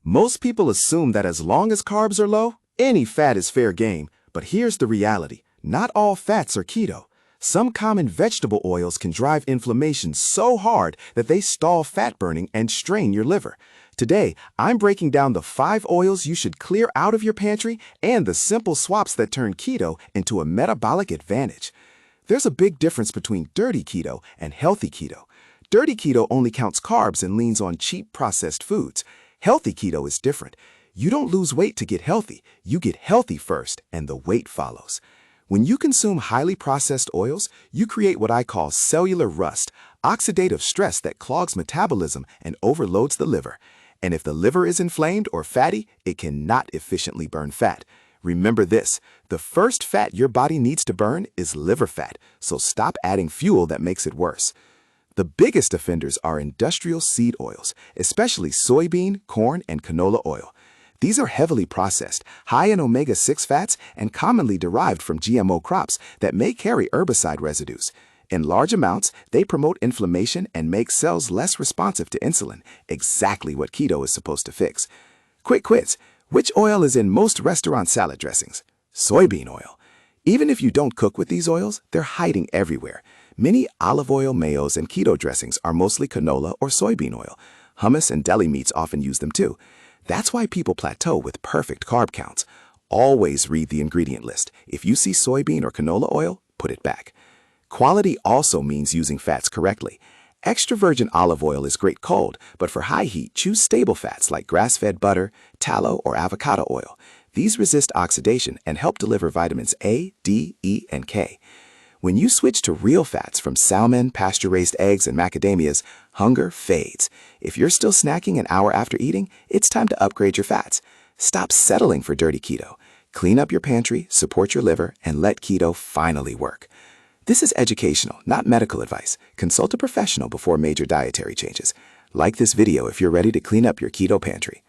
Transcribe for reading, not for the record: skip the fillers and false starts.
Most people assume that as long as carbs are low, any fat is fair game. But here's the reality. Not all fats are keto. Some common vegetable oils can drive inflammation so hard that they stall fat burning and strain your liver. Today, I'm breaking down the 5 oils you should clear out of your pantry and the simple swaps that turn keto into a metabolic advantage. There's a big difference between dirty keto and healthy keto. Dirty keto only counts carbs and leans on cheap processed foods. Healthy keto is different. You don't lose weight to get healthy. You get healthy first, and the weight follows. When you consume highly processed oils, you create what I call cellular rust, oxidative stress that clogs metabolism and overloads the liver. And if the liver is inflamed or fatty, it cannot efficiently burn fat. Remember this, the first fat your body needs to burn is liver fat, so stop adding fuel that makes it worse. The biggest offenders are industrial seed oils, especially soybean, corn, and canola oil. These are heavily processed, high in omega-6 fats, and commonly derived from GMO crops that may carry herbicide residues. In large amounts, they promote inflammation and make cells less responsive to insulin, exactly what keto is supposed to fix. Quick quiz, which oil is in most restaurant salad dressings? Soybean oil. Even if you don't cook with these oils, they're hiding everywhere. Many olive oil, mayos, and keto dressings are mostly canola or soybean oil. Hummus and deli meats often use them too. That's why people plateau with perfect carb counts. Always read the ingredient list. If you see soybean or canola oil, put it back. Quality also means using fats correctly. Extra virgin olive oil is great cold, but for high heat, choose stable fats like grass-fed butter, tallow, or avocado oil. These resist oxidation and help deliver vitamins A, D, E, and K. When you switch to real fats from salmon, pasture-raised eggs, and macadamias, hunger fades. If you're still snacking an hour after eating, it's time to upgrade your fats. Stop settling for dirty keto. Clean up your pantry, support your liver, and let keto finally work. This is educational, not medical advice. Consult a professional before major dietary changes. Like this video if you're ready to clean up your keto pantry.